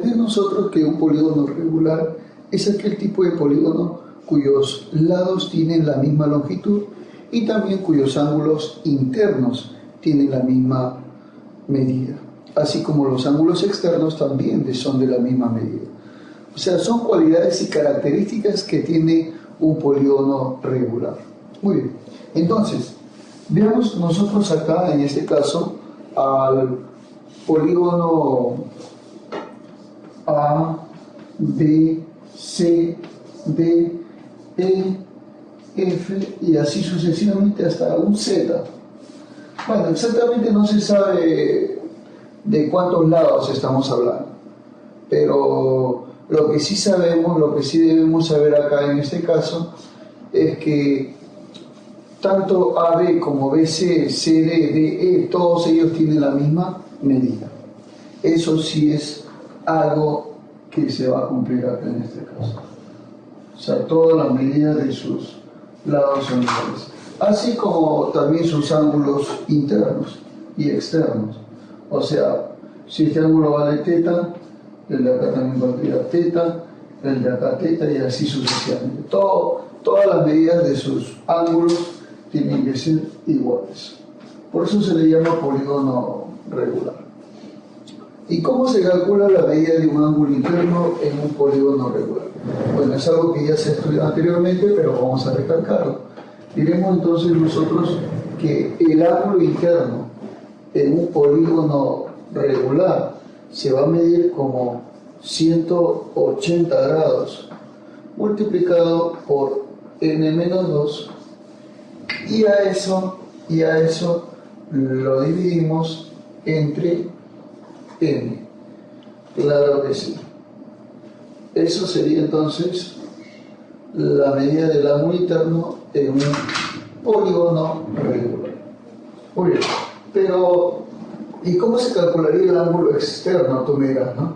nosotros que un polígono regular es aquel tipo de polígono cuyos lados tienen la misma longitud y también cuyos ángulos internos tienen la misma medida, así como los ángulos externos también son de la misma medida. O sea, son cualidades y características que tiene un polígono regular. Muy bien, entonces, veamos nosotros acá, en este caso, al polígono A, B, C, D, E, F y así sucesivamente hasta un Z. Bueno, exactamente no se sabe de cuántos lados estamos hablando, pero lo que sí sabemos, lo que sí debemos saber acá en este caso, es que tanto AB como BC, CD, DE, todos ellos tienen la misma medida. Eso sí es algo que se va a cumplir acá en este caso. O sea, todas las medidas de sus lados son iguales. Así como también sus ángulos internos y externos. O sea, si este ángulo vale teta, el de acá también valdría teta, el de acá teta y así sucesivamente. Todas las medidas de sus ángulos tienen que ser iguales. Por eso se le llama polígono regular. ¿Y cómo se calcula la medida de un ángulo interno en un polígono regular? Bueno, es algo que ya se estudió anteriormente, pero vamos a recalcarlo. Diremos entonces nosotros que el ángulo interno en un polígono regular se va a medir como 180 grados multiplicado por n-2 y a eso lo dividimos entre n. Claro que sí. Eso sería entonces la medida del ángulo interno en un polígono regular. Muy bien, pero ¿y cómo se calcularía el ángulo externo? Tú me dirás, ¿no?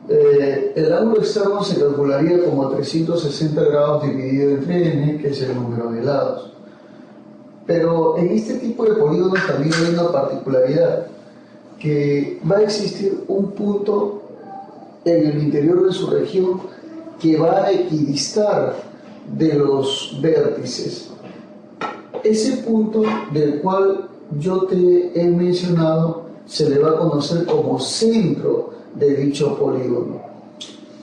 El ángulo externo se calcularía como 360 grados dividido entre n, que es el número de lados. Pero en este tipo de polígonos también hay una particularidad, que va a existir un punto en el interior de su región que va a equidistar de los vértices. Ese punto del cual yo te he mencionado se le va a conocer como centro de dicho polígono.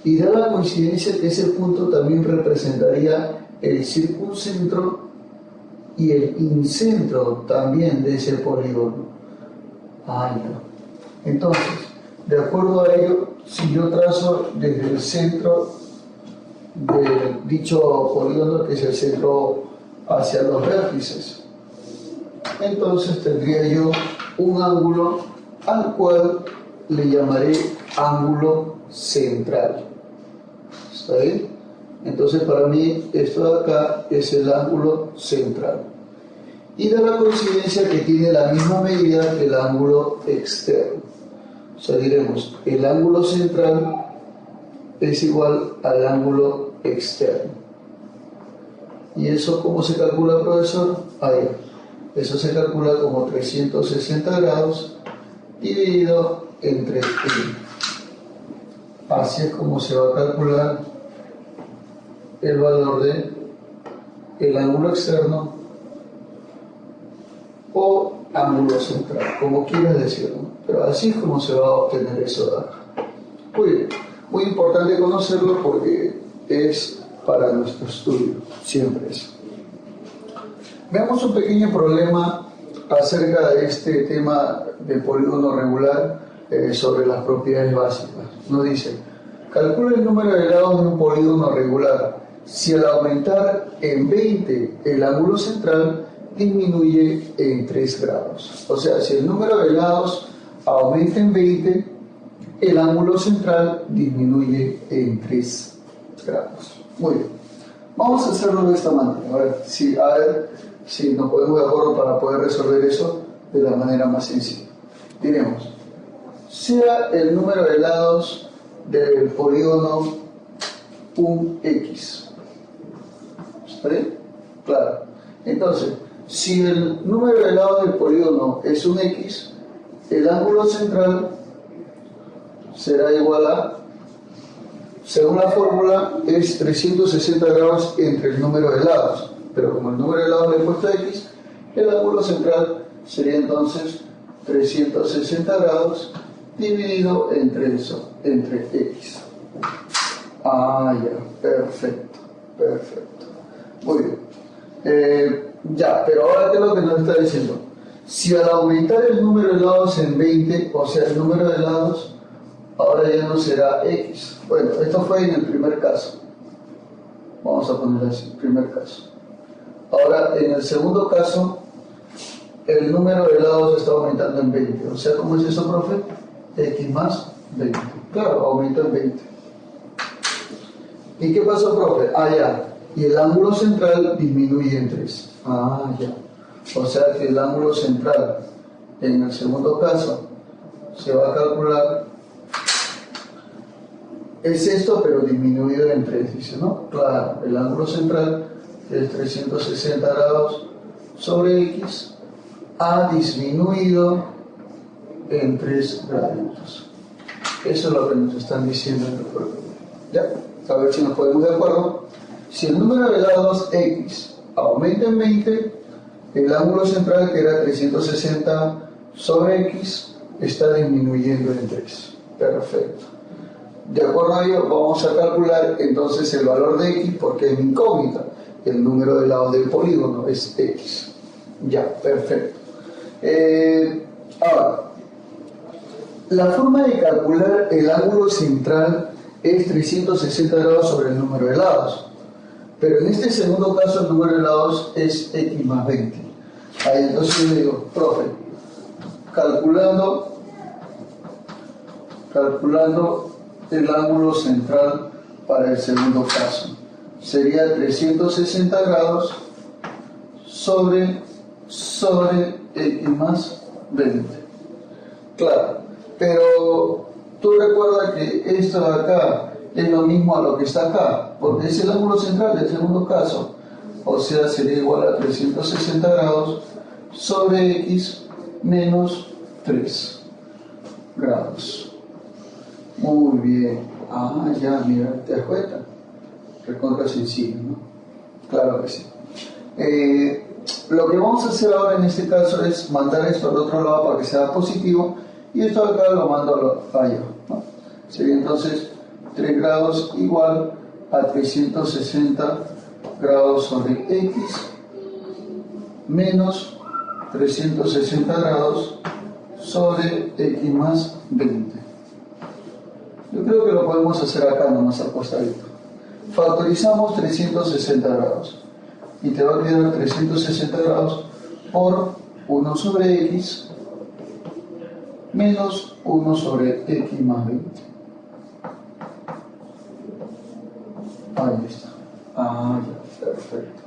Y da la coincidencia que ese punto también representaría el circuncentro y el incentro también de ese polígono. Entonces, de acuerdo a ello, si yo trazo desde el centro de dicho polígono, que es el centro hacia los vértices, entonces tendría yo un ángulo al cual le llamaré ángulo central. ¿Está bien? Entonces para mí esto de acá es el ángulo central. Y da la coincidencia que tiene la misma medida que el ángulo externo. O sea, diremos, el ángulo central es igual al ángulo externo. ¿Y eso cómo se calcula, profesor? Ahí. Eso se calcula como 360 grados dividido entre n. Así es como se va a calcular el valor de el ángulo externo o ángulo central, como quieras decirlo, pero así es como se va a obtener eso de acá. Muy importante conocerlo porque es para nuestro estudio, siempre es. Veamos un pequeño problema acerca de este tema del polígono regular sobre las propiedades básicas. Nos dice, calcula el número de lados de un polígono regular si al aumentar en 20 el ángulo central disminuye en 3 grados. O sea, si el número de lados aumenta en 20, el ángulo central disminuye en 3 grados. Muy bien. Vamos a hacerlo de esta manera. A ver si nos ponemos de acuerdo para poder resolver eso de la manera más sencilla. Diremos, sea el número de lados del polígono un X. ¿Está bien? Claro. Entonces, si el número de lados del polígono es un X, el ángulo central será igual a, según la fórmula, es 360 grados entre el número de lados, pero como el número de lados le he puesto x, el ángulo central sería entonces 360 grados dividido entre eso, entre x. Ah, ya, perfecto, perfecto. Muy bien. Ya, pero ahora, ¿qué es lo que nos está diciendo? Si al aumentar el número de lados en 20, o sea, el número de lados, ahora ya no será x. Bueno, esto fue en el primer caso. Vamos a poner así, primer caso. Ahora, en el segundo caso, el número de lados está aumentando en 20. O sea, ¿cómo es eso, profe? X más 20. Claro, aumenta en 20. ¿Y qué pasó, profe? Ah, ya. Y el ángulo central disminuye en 3. Ah, ya. O sea que el ángulo central en el segundo caso se va a calcular, es esto pero disminuido en 3, dice, ¿no? Claro, el ángulo central, que es 360 grados sobre x, ha disminuido en 3 graditos. Eso es lo que nos están diciendo en el problema. ¿Ya? A ver si nos ponemos de acuerdo. Si el número de lados x aumenta en 20, el ángulo central, que era 360 sobre x, está disminuyendo en 3. Perfecto. De acuerdo a ello, vamos a calcular entonces el valor de x, porque es incógnita. El número de lados del polígono es x. Ya, perfecto. Ahora, la forma de calcular el ángulo central es 360 grados sobre el número de lados. Pero en este segundo caso el número de lados es x más 20. Ahí entonces yo digo, profe, calculando el ángulo central para el segundo caso, sería 360 grados sobre x más 20. Claro, pero tú recuerda que esto de acá es lo mismo a lo que está acá, porque es el ángulo central del segundo caso, o sea, sería igual a 360 grados sobre x menos 3 grados. Muy bien. Ah, ya, mira, ¿te das cuenta? Recontra sencillo, ¿no? Claro que sí. Lo que vamos a hacer ahora en este caso es mandar esto al otro lado para que sea positivo, y esto de acá lo mando allá, ¿no? Sería entonces 3 grados igual a 360 grados sobre x menos 360 grados sobre x más 20. Yo creo que lo podemos hacer acá nomás al costadito. Factorizamos 360 grados y te va a quedar 360 grados por 1 sobre x menos 1 sobre x más 20. Ahí está. Ah, ya, perfecto.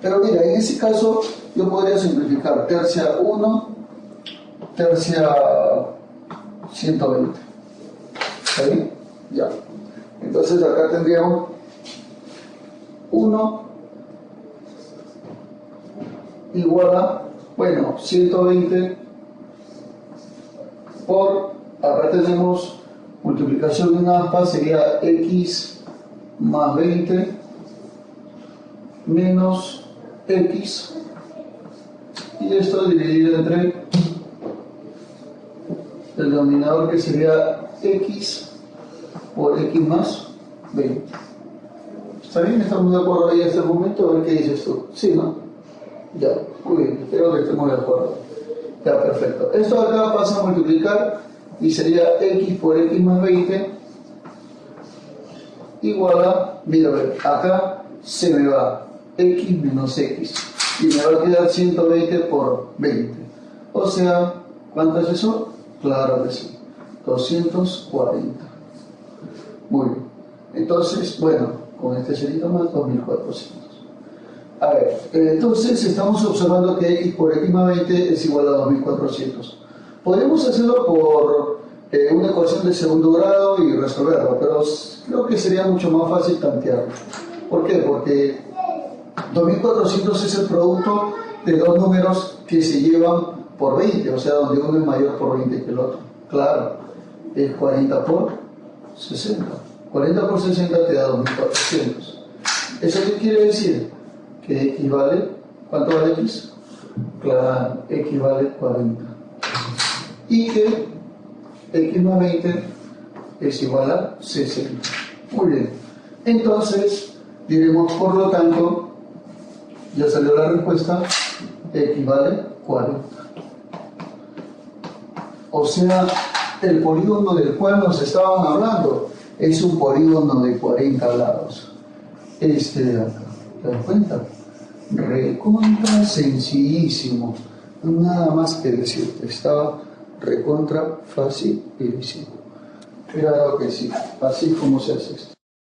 Pero mira, en ese caso yo podría simplificar tercia 1, tercia 120. ¿Está bien? Ya. Entonces acá tendríamos 1 igual a, bueno, 120 por, acá tenemos multiplicación en aspa, sería x más 20 menos x, y esto dividido entre el denominador, que sería x por x más 20. ¿Está bien? ¿Estamos de acuerdo ahí hasta el momento? A ver qué dices tú. Sí, ¿no? Ya, muy bien, creo que estemos de acuerdo. Ya, perfecto. Esto acá pasa a multiplicar y sería x por x más 20 igual a, mira, a ver, acá se me va x menos x y me va a quedar 120 por 20. O sea, ¿cuánto es eso? Claro que sí, 240. Muy bien. Entonces, bueno, con este cerito más 2400. A ver, entonces estamos observando que x por x más 20 es igual a 2400. Podemos hacerlo por una ecuación de segundo grado y resolverlo, pero creo que sería mucho más fácil tantearlo. ¿Por qué? Porque 2400 es el producto de dos números que se llevan por 20, o sea, donde uno es mayor por 20 que el otro. Claro. es 40 por 60. 40 por 60 te da 2400. ¿Eso qué quiere decir? Que equivale, ¿cuánto vale X? Claro, equivale 40. Y que X más 20 es igual a 60. Muy bien. Entonces, diremos, por lo tanto, ya salió la respuesta, equivale 40. O sea, el polígono del cual nos estaban hablando es un polígono de 40 lados. Este de acá. ¿Te das cuenta? Recontra sencillísimo. Nada más que decirte. Estaba recontra facilísimo. Claro que sí. Así como se hace esto.